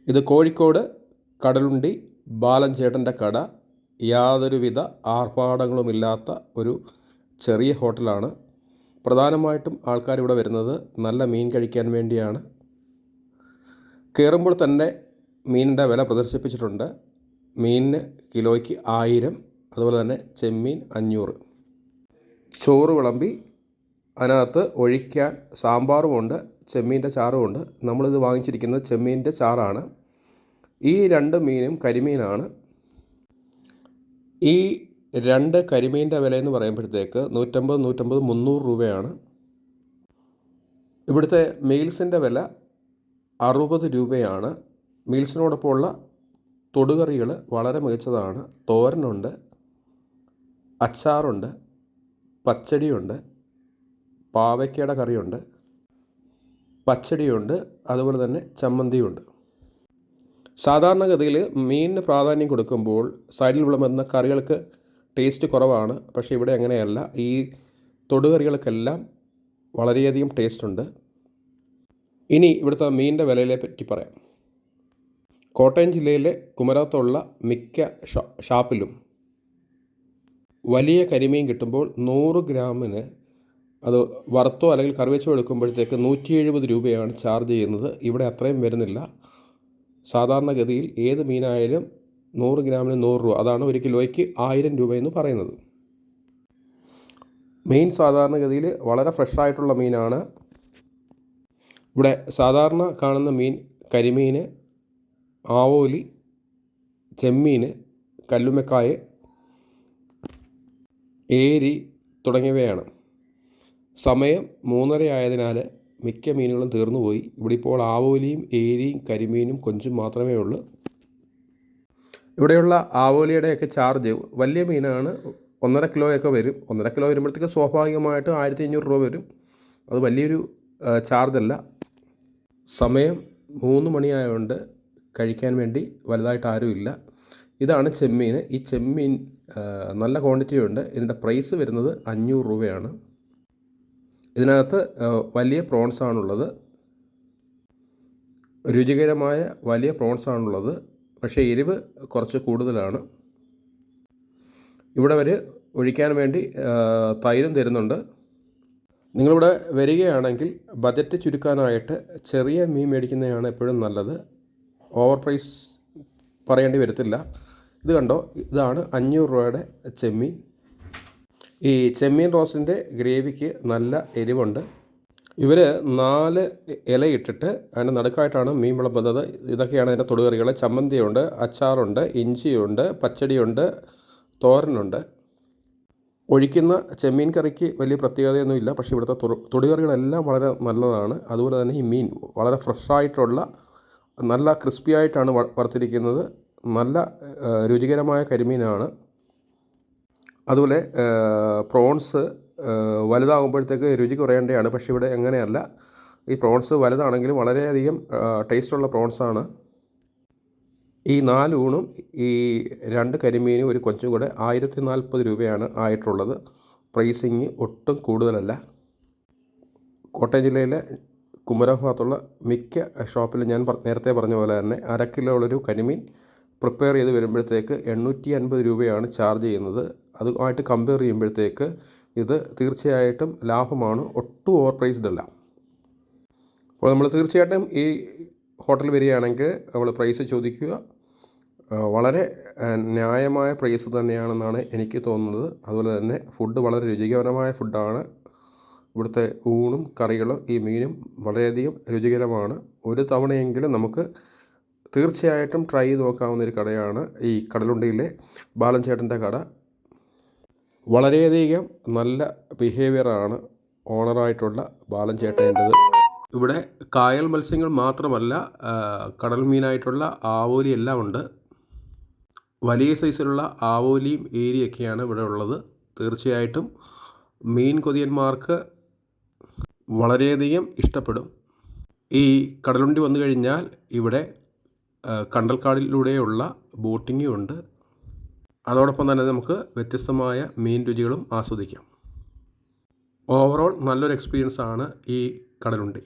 ഇത് കോഴിക്കോട് കടലുണ്ടി ബാലൻ ചേട്ടൻ്റെ കട. യാതൊരുവിധ ആർഭാടങ്ങളുമില്ലാത്ത ഒരു ചെറിയ ഹോട്ടലാണ്. പ്രധാനമായിട്ടും ആൾക്കാരിവിടെ വരുന്നത് നല്ല മീൻ കഴിക്കാൻ വേണ്ടിയാണ്. കയറുമ്പോൾ തന്നെ മീനിൻ്റെ വില പ്രദർശിപ്പിച്ചിട്ടുണ്ട്. മീനിന് കിലോയ്ക്ക് 1000, അതുപോലെ തന്നെ ചെമ്മീൻ 500. ചോറ് വിളമ്പി അതിനകത്ത് ഒഴിക്കാൻ സാമ്പാറുമുണ്ട്, ചെമ്മീൻ്റെ ചാറുമുണ്ട്. നമ്മളിത് വാങ്ങിച്ചിരിക്കുന്നത് ചെമ്മീൻ്റെ ചാറാണ്. ഈ 2 മീനും കരിമീനാണ്. ഈ 2 കരിമീൻ്റെ വിലയെന്ന് പറയുമ്പോഴത്തേക്ക് 150, 150, 300 രൂപയാണ്. ഇവിടുത്തെ മീൽസിൻ്റെ വില 60 രൂപയാണ്. മീൽസിനോടൊപ്പമുള്ള തൊടുകറികൾ വളരെ മികച്ചതാണ്. തോരനുണ്ട്, അച്ചാറുണ്ട്, പച്ചടിയുണ്ട്, പാവയ്ക്കയുടെ കറിയുണ്ട്, പച്ചടിയുണ്ട്, അതുപോലെ തന്നെ ചമ്മന്തിയുണ്ട്. സാധാരണഗതിയിൽ മീനിന് പ്രാധാന്യം കൊടുക്കുമ്പോൾ സൈഡിൽ വിളമ്പുന്ന കറികൾക്ക് ടേസ്റ്റ് കുറവാണ്. പക്ഷേ ഇവിടെ അങ്ങനെയല്ല. ഈ തൊടുകറികൾക്കെല്ലാം വളരെയധികം ടേസ്റ്റുണ്ട്. ഇനി ഇവിടുത്തെ മീനിൻ്റെ വിലയെ പറ്റി പറയാം. കോട്ടയം ജില്ലയിലെ കുമരകത്തുള്ള മിക്ക ഷാപ്പിലും വലിയ കരിമീൻ കിട്ടുമ്പോൾ 100 ഗ്രാമിന് അത് വറുത്തോ അല്ലെങ്കിൽ കറി വെച്ചോ എടുക്കുമ്പോഴത്തേക്ക് 170 രൂപയാണ് ചാർജ് ചെയ്യുന്നത്. ഇവിടെ അത്രയും വരുന്നില്ല. സാധാരണഗതിയിൽ ഏത് മീനായാലും 100 ഗ്രാമിന് 100 രൂപ. അതാണ് ഒരു കിലോയ്ക്ക് 1000 രൂപയെന്ന് പറയുന്നത്. മീൻ സാധാരണഗതിയിൽ വളരെ ഫ്രഷായിട്ടുള്ള മീനാണ്. ഇവിടെ സാധാരണ കാണുന്ന മീൻ കരിമീൻ, ആവോലി, ചെമ്മീൻ, കല്ലുമ്മക്കായ, ഏരി തുടങ്ങിയവയാണ്. സമയം 3:30 ആയതിനാൽ മിക്ക മീനുകളും തീർന്നുപോയി. ഇവിടെ ഇപ്പോൾ ആവോലിയും ഏരിയും കരിമീനും കൊഞ്ചും മാത്രമേ ഉള്ളൂ. ഇവിടെയുള്ള ആവോലിയുടെയൊക്കെ ചാർജ് വലിയ മീനാണ് 1.5 കിലോയൊക്കെ വരും. 1.5 കിലോ വരുമ്പോഴത്തേക്ക് സ്വാഭാവികമായിട്ട് 1500 രൂപ വരും. അത് വലിയൊരു ചാർജല്ല. സമയം 3 മണിയായതുകൊണ്ട് കഴിക്കാൻ വേണ്ടി വലുതായിട്ട് ആരുമില്ല. ഇതാണ് ചെമ്മീൻ. ഈ ചെമ്മീൻ നല്ല ക്വാണ്ടിറ്റി ഉണ്ട്. ഇതിൻ്റെ പ്രൈസ് വരുന്നത് 500 രൂപയാണ്. ഇതിനകത്ത് വലിയ പ്രോൺസാണുള്ളത്. രുചികരമായ വലിയ പ്രോൺസാണുള്ളത്. പക്ഷേ എരിവ് കുറച്ച് കൂടുതലാണ്. ഇവിടെ ഒഴിക്കാൻ വേണ്ടി തൈരും തരുന്നുണ്ട്. നിങ്ങളിവിടെ വരികയാണെങ്കിൽ ബജറ്റ് ചുരുക്കാനായിട്ട് ചെറിയ മീൻ മേടിക്കുന്നതാണ് എപ്പോഴും നല്ലത്. ഓവർ പ്രൈസ് പറയേണ്ടി വരത്തില്ല. ഇത് കണ്ടോ, ഇതാണ് 500 രൂപയുടെ ചെമ്മീൻ. ഈ ചെമ്മീൻ റോസ്റ്റിൻ്റെ ഗ്രേവിക്ക് നല്ല എരിവുണ്ട്. ഇവർ 4 ഇലയിട്ടിട്ട് അതിൻ്റെ നടുക്കായിട്ടാണ് മീൻ വിളമ്പുന്നത്. ഇതൊക്കെയാണ് അതിൻ്റെ തൊടുകറികൾ. ചമ്മന്തിയുണ്ട്, അച്ചാറുണ്ട്, ഇഞ്ചിയുണ്ട്, പച്ചടിയുണ്ട്, തോരനുണ്ട്. ഒഴിക്കുന്ന ചെമ്മീൻ കറിക്ക് വലിയ പ്രത്യേകതയൊന്നുമില്ല. പക്ഷേ ഇവിടുത്തെ തൊടുകറികളെല്ലാം വളരെ നല്ലതാണ്. അതുപോലെ തന്നെ ഈ മീൻ വളരെ ഫ്രഷായിട്ടുള്ള നല്ല ക്രിസ്പി ആയിട്ടാണ് വറുത്തിരിക്കുന്നത്. നല്ല രുചികരമായ കരിമീനാണ്. അതുപോലെ പ്രോൺസ് വലുതാകുമ്പോഴത്തേക്ക് രുചി കുറയേണ്ടതാണ്. പക്ഷേ ഇവിടെ എങ്ങനെയല്ല. ഈ പ്രോൺസ് വലുതാണെങ്കിലും വളരെയധികം ടേസ്റ്റുള്ള പ്രോൺസാണ്. ഈ 4 ഊണും ഈ 2 കരിമീനും ഒരു കൊഞ്ചും കൂടെ 1040 രൂപയാണ് ആയിട്ടുള്ളത്. പ്രൈസിങ് ഒട്ടും കൂടുതലല്ല. കോട്ടയം ജില്ലയിലെ കുമരകം ഭാഗത്തുള്ള മിക്ക ഷോപ്പിലും ഞാൻ നേരത്തെ പറഞ്ഞ പോലെ തന്നെ 1/2 കിലോ ഉള്ളൊരു കരിമീൻ പ്രിപ്പയർ ചെയ്ത് വരുമ്പോഴത്തേക്ക് 850 രൂപയാണ് ചാർജ് ചെയ്യുന്നത്. അതുമായിട്ട് കമ്പയർ ചെയ്യുമ്പോഴത്തേക്ക് ഇത് തീർച്ചയായിട്ടും ലാഭമാണ്. ഒട്ടും ഓവർ പ്രൈസ്ഡ് അല്ല. അപ്പോൾ നമ്മൾ തീർച്ചയായിട്ടും ഈ ഹോട്ടൽ വരികയാണെങ്കിൽ നമ്മൾ പ്രൈസ് ചോദിക്കുക. വളരെ ന്യായമായ പ്രൈസ് തന്നെയാണെന്നാണ് എനിക്ക് തോന്നുന്നത്. അതുപോലെ തന്നെ ഫുഡ് വളരെ രുചികരമായ ഫുഡാണ്. ഇവിടുത്തെ ഊണും കറികളും ഈ മീനും വളരെയധികം രുചികരമാണ്. ഒരു തവണയെങ്കിലും നമുക്ക് തീർച്ചയായിട്ടും ട്രൈ ചെയ്ത് നോക്കാവുന്ന ഒരു കടയാണ് ഈ കടലുണ്ടിയിലെ ബാലൻ ചേട്ടൻ്റെ കട. വളരെയധികം നല്ല ബിഹേവിയറാണ് ഓണറായിട്ടുള്ള ബാലൻ ചേട്ടൻ്റേത്. ഇവിടെ കായൽ മത്സ്യങ്ങൾ മാത്രമല്ല, കടൽ മീനായിട്ടുള്ള ആവോലി എല്ലാം ഉണ്ട്. വലിയ സൈസിലുള്ള ആവോലിയും ഏരിയൊക്കെയാണ് ഇവിടെ ഉള്ളത്. തീർച്ചയായിട്ടും മീൻ കൊതിയന്മാർക്ക് വളരെയധികം ഇഷ്ടപ്പെടും. ഈ കടലുണ്ടി വന്നു കഴിഞ്ഞാൽ ഇവിടെ കണ്ടൽക്കാടിലൂടെയുള്ള ബോട്ടിങ്ങും ഉണ്ട്. അതോടൊപ്പം തന്നെ നമുക്ക് വ്യത്യസ്തമായ മീൻ രുചികളും ആസ്വദിക്കാം. ഓവറോൾ നല്ലൊരു എക്സ്പീരിയൻസ് ആണ് ഈ കടലുണ്ടി.